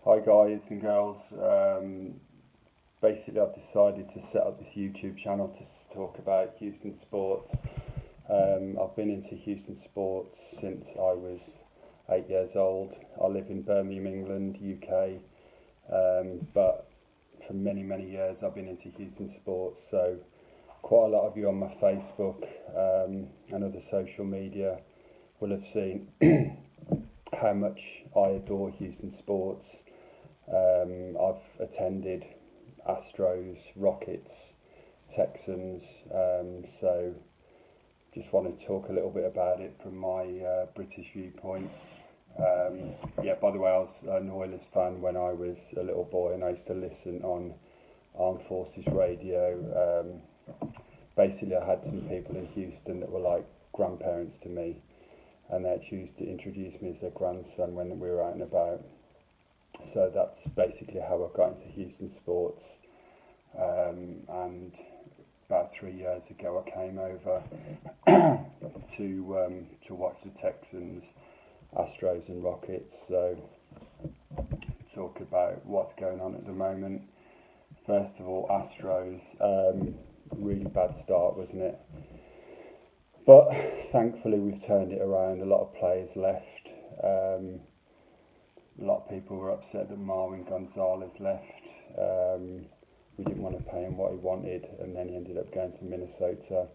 Hi guys and girls. Basically, I've decided to set up this YouTube channel to talk about Houston sports. I've been into Houston sports since I was 8 years old. I live in Birmingham, England, UK, but for many years I've been into Houston sports. So quite a lot of you on my Facebook and other social media will have seen how much I adore Houston sports. I've attended Astros, Rockets, Texans, so just wanted to talk a little bit about it from my British viewpoint. Yeah, by the way, I was an Oilers fan when I was a little boy, and I used to listen on Armed Forces radio. Basically, I had some people in Houston that were like grandparents to me, and they actually used to introduce me as their grandson when we were out and about. So that's basically how I got into Houston sports. And about 3 years ago, I came over to watch the Texans, Astros, and Rockets. So talk about what's going on at the moment. First of all, Astros, really bad start, wasn't it? But thankfully, we've turned it around. A lot of players left. A lot of people were upset that Marwin Gonzalez left. We didn't want to pay him what he wanted, and then he ended up going to Minnesota.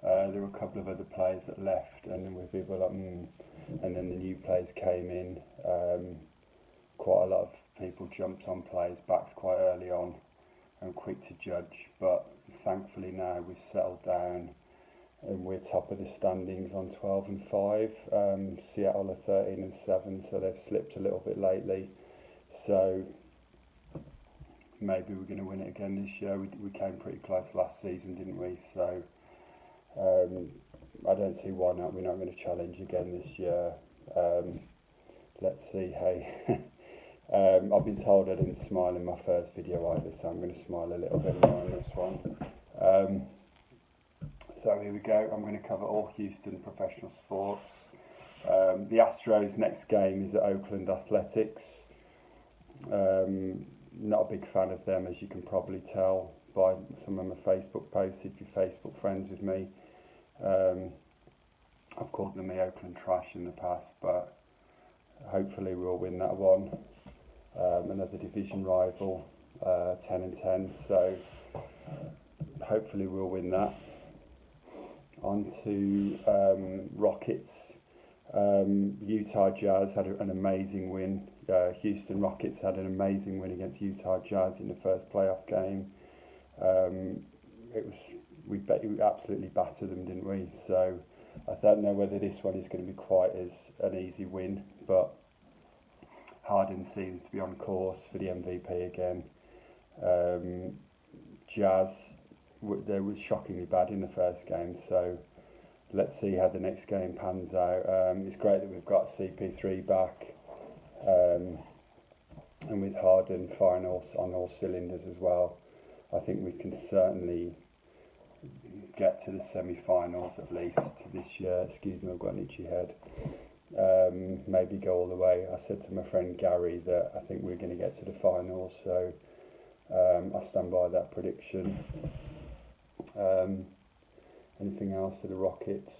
There were a couple of other players that left, and then we people were like, and then the new players came in. Quite a lot of people jumped on players' backs quite early on and quick to judge, but thankfully now we've settled down and we're top of the standings on 12 and 5. Seattle are 13 and 7, so they've slipped a little bit lately. So maybe we're going to win it again this year. We came pretty close last season, didn't we? So I don't see why not. We're not going to challenge again this year. Let's see. Hey, I've been told I didn't smile in my first video either, so I'm going to smile a little bit more on this one. So here we go. I'm going to cover all Houston professional sports. The Astros' next game is at Oakland Athletics. Not a big fan of them, as you can probably tell by some of my Facebook posts if you're Facebook friends with me. I've called them the Oakland Trash in the past, but hopefully we'll win that one. Another division rival, 10 and 10, so hopefully we'll win that. On to Rockets. Utah Jazz had an amazing win. Houston Rockets had an amazing win against Utah Jazz in the first playoff game. We absolutely battered them, didn't we? So I don't know whether this one is going to be quite as an easy win, but Harden seems to be on course for the MVP again. Jazz, they were shockingly bad in the first game, so let's see how the next game pans out. It's great that we've got CP3 back, and with Harden firing on all cylinders as well, I think we can certainly get to the semi-finals at least this year. Excuse me, I've got an itchy head. Maybe go all the way. I said to my friend Gary that I think we're going to get to the finals, so I stand by that prediction. Anything else for the Rockets?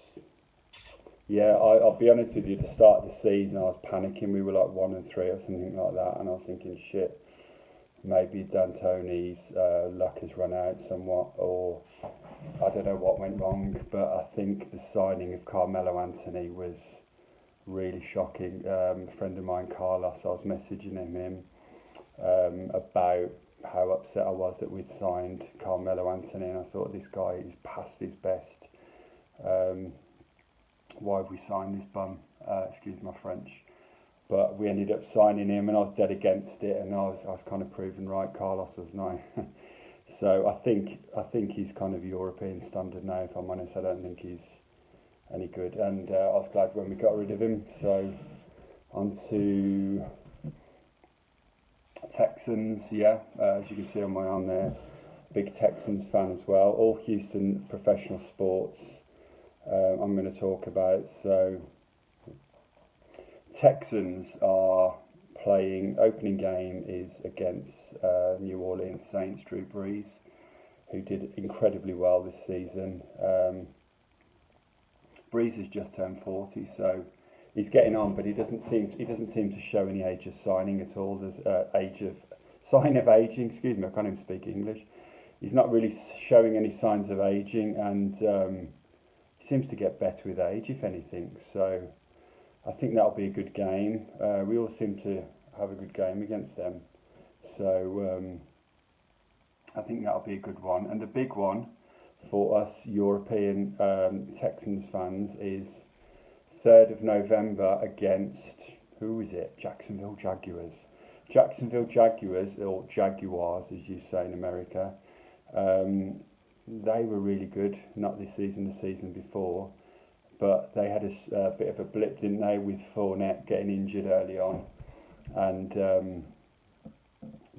Yeah, I'll be honest with you, at the start of the season I was panicking. We were like 1 and 3 or something like that, and I was thinking, shit, maybe D'Antoni's luck has run out somewhat, or I don't know what went wrong, but I think the signing of Carmelo Anthony was really shocking. A friend of mine, Carlos, I was messaging him about how upset I was that we'd signed Carmelo Anthony, and I thought, this guy is past his best. Why have we signed this bum? Excuse my French. But we ended up signing him, and I was dead against it, and I was kind of proven right. Carlos was nice. So I think he's kind of European standard now, if I'm honest. I don't think he's any good, and I was glad when we got rid of him. So on to Texans, yeah, as you can see on my arm there, big Texans fan as well. All Houston professional sports I'm going to talk about. So Texans are playing. Opening game is against New Orleans Saints, Drew Brees, who did incredibly well this season. Brees has just turned 40, so he's getting on, but he doesn't seem to show any age of signing at all. There's sign of aging. Excuse me, I can't even speak English. He's not really showing any signs of aging, and he seems to get better with age, if anything. So I think that'll be a good game. We all seem to have a good game against them. So I think that'll be a good one. And the big one for us European Texans fans is 3rd of November against, who is it? Jacksonville Jaguars. Jacksonville Jaguars, or Jaguars as you say in America. They were really good, not this season, the season before. But they had a bit of a blip, didn't they, with Fournette getting injured early on. And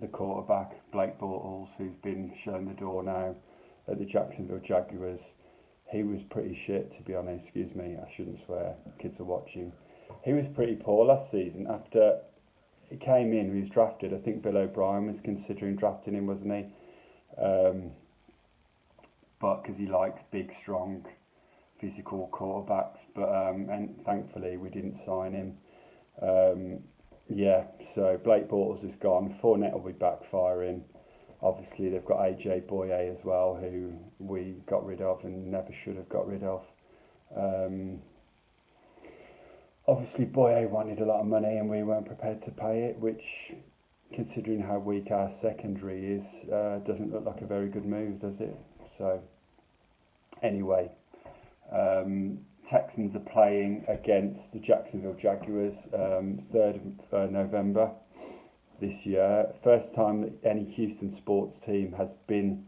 the quarterback, Blake Bortles, who's been shown the door now at the Jacksonville Jaguars, he was pretty shit, to be honest. Excuse me, I shouldn't swear, kids are watching. He was pretty poor last season. After he came in, he was drafted. I think Bill O'Brien was considering drafting him, wasn't he? But because he likes big, strong, physical quarterbacks, but and thankfully we didn't sign him. Yeah, so Blake Bortles is gone. Fournette will be backfiring. Obviously they've got AJ Boye as well, who we got rid of and never should have got rid of. Obviously Boye wanted a lot of money and we weren't prepared to pay it, which, considering how weak our secondary is, doesn't look like a very good move, does it? So anyway, Texans are playing against the Jacksonville Jaguars 3rd of November this year. First time that any Houston sports team has been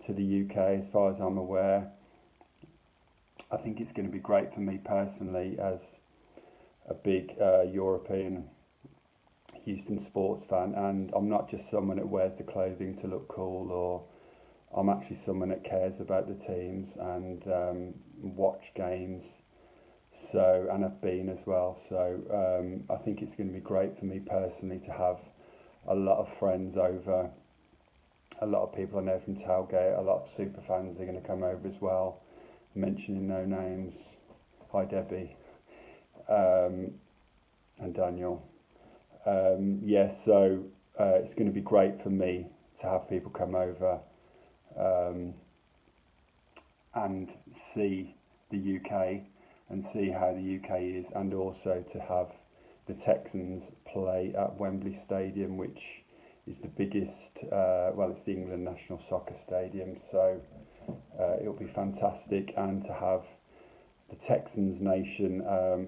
to the UK, as far as I'm aware. I think it's going to be great for me personally as a big European Houston sports fan, and I'm not just someone that wears the clothing to look cool, or I'm actually someone that cares about the teams and watch games. So, and I've been as well. So I think it's going to be great for me personally to have a lot of friends over, a lot of people I know from Tailgate, a lot of super fans are going to come over as well. Mentioning no names, hi Debbie, and Daniel. Yeah, so it's going to be great for me to have people come over and see the UK and see how the UK is, and also to have the Texans play at Wembley Stadium, which is the biggest, well, it's the England National Soccer Stadium, so it'll be fantastic, and to have the Texans nation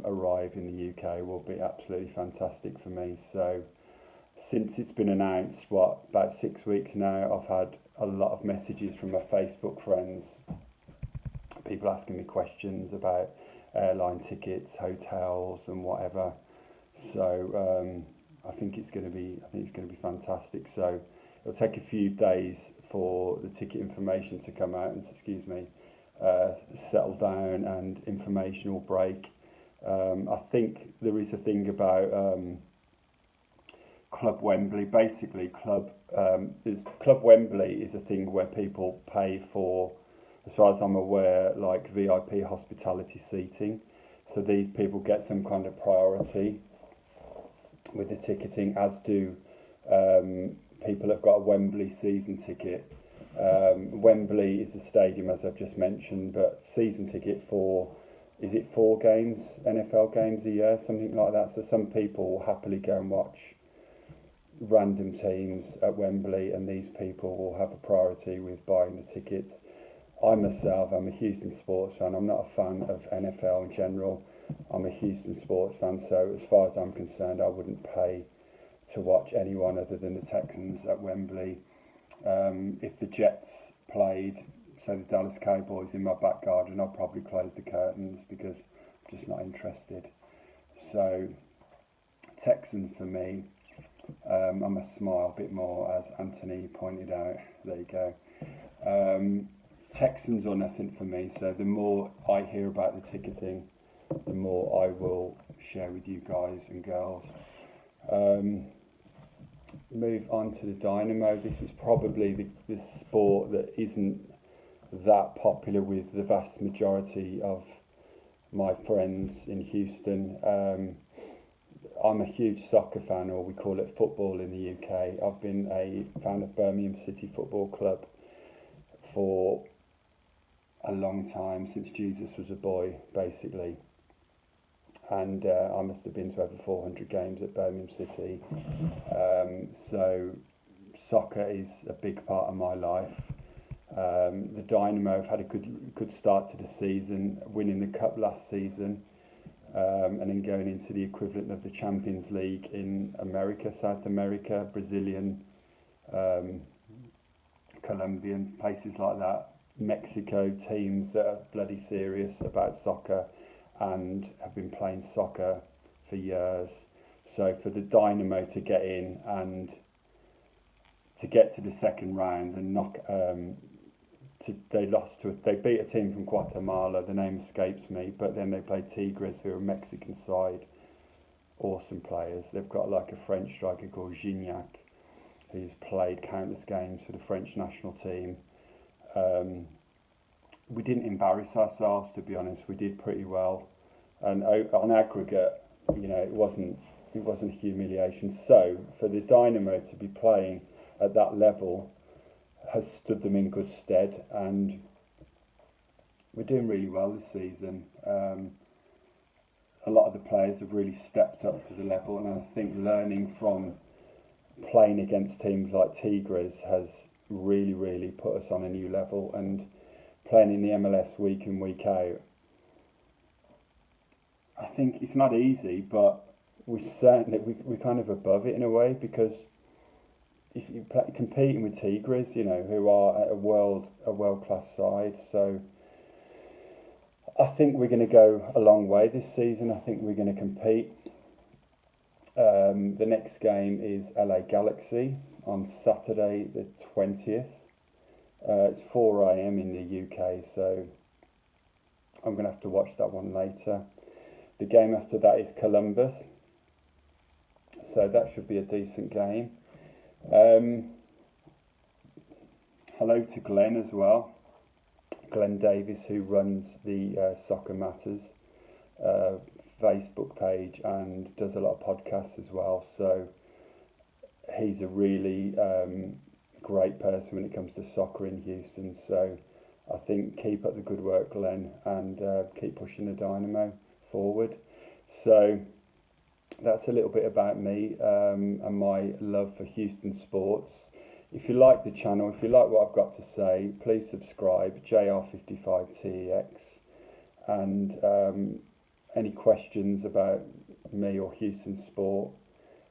arrive in the UK will be absolutely fantastic for me. So since it's been announced, about 6 weeks now, I've had a lot of messages from my Facebook friends, people asking me questions about airline tickets, hotels and whatever. So I think it's going to be fantastic. So it'll take a few days for the ticket information to come out and, settle down, and information will break. I think there is a thing about Club Wembley. Basically, Club Wembley is a thing where people pay for, as far as I'm aware, like VIP hospitality seating. So these people get some kind of priority with the ticketing, as do people that've got a Wembley season ticket. Wembley is the stadium, as I've just mentioned, but season ticket for, is it 4 games, NFL games a year, something like that. So some people will happily go and watch random teams at Wembley, and these people will have a priority with buying the tickets. I myself, I'm a Houston sports fan. I'm not a fan of NFL in general. I'm a Houston sports fan, so as far as I'm concerned, I wouldn't pay to watch anyone other than the Texans at Wembley. If the Jets played, say the Dallas Cowboys, in my back garden, I'll probably close the curtains because I'm just not interested. So Texans for me, I must smile a bit more, as Anthony pointed out. There you go. Texans or nothing for me. So the more I hear about the ticketing, the more I will share with you guys and girls. Move on to the Dynamo. This is probably the sport that isn't that popular with the vast majority of my friends in Houston. I'm a huge soccer fan, or we call it football in the UK. I've been a fan of Birmingham City Football Club for a long time, since Jesus was a boy, basically. And I must have been to over 400 games at Birmingham City. So soccer is a big part of my life. The Dynamo have had a good start to the season, winning the cup last season, and then going into the equivalent of the Champions League in America, South America, Brazilian, Colombian, places like that. Mexico, teams that are bloody serious about soccer and have been playing soccer for years. So for the Dynamo to get in and to get to the second round and they beat a team from Guatemala, the name escapes me, but then they played Tigres, who are a Mexican side, awesome players. They've got like a French striker called Gignac, who's played countless games for the French national team. We didn't embarrass ourselves, to be honest. We did pretty well, and on aggregate, it wasn't a humiliation. So for the Dynamo to be playing at that level has stood them in good stead, and we're doing really well this season. A lot of the players have really stepped up to the level, and I think learning from playing against teams like Tigres has really put us on a new level, and playing in the MLS week in, week out, I think it's not easy, but we're kind of above it in a way, because if you competing with Tigres, who are a world class side, so I think we're going to go a long way this season. I think we're going to compete. The next game is LA Galaxy on Saturday the 20th. It's 4 AM in the UK, so I'm going to have to watch that one later. The game after that is Columbus, so that should be a decent game. Hello to Glenn as well, Glenn Davis, who runs the Soccer Matters Facebook page and does a lot of podcasts as well, so he's a really great person when it comes to soccer in Houston. So I think keep up the good work, Glenn, and keep pushing the Dynamo forward. So that's a little bit about me and my love for Houston sports. If you like the channel, if you like what I've got to say, please subscribe, JR55TEX, and any questions about me or Houston sport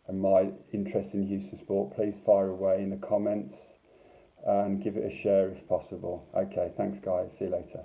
and my interest in Houston sport, please fire away in the comments and give it a share if possible. Okay, thanks guys, see you later.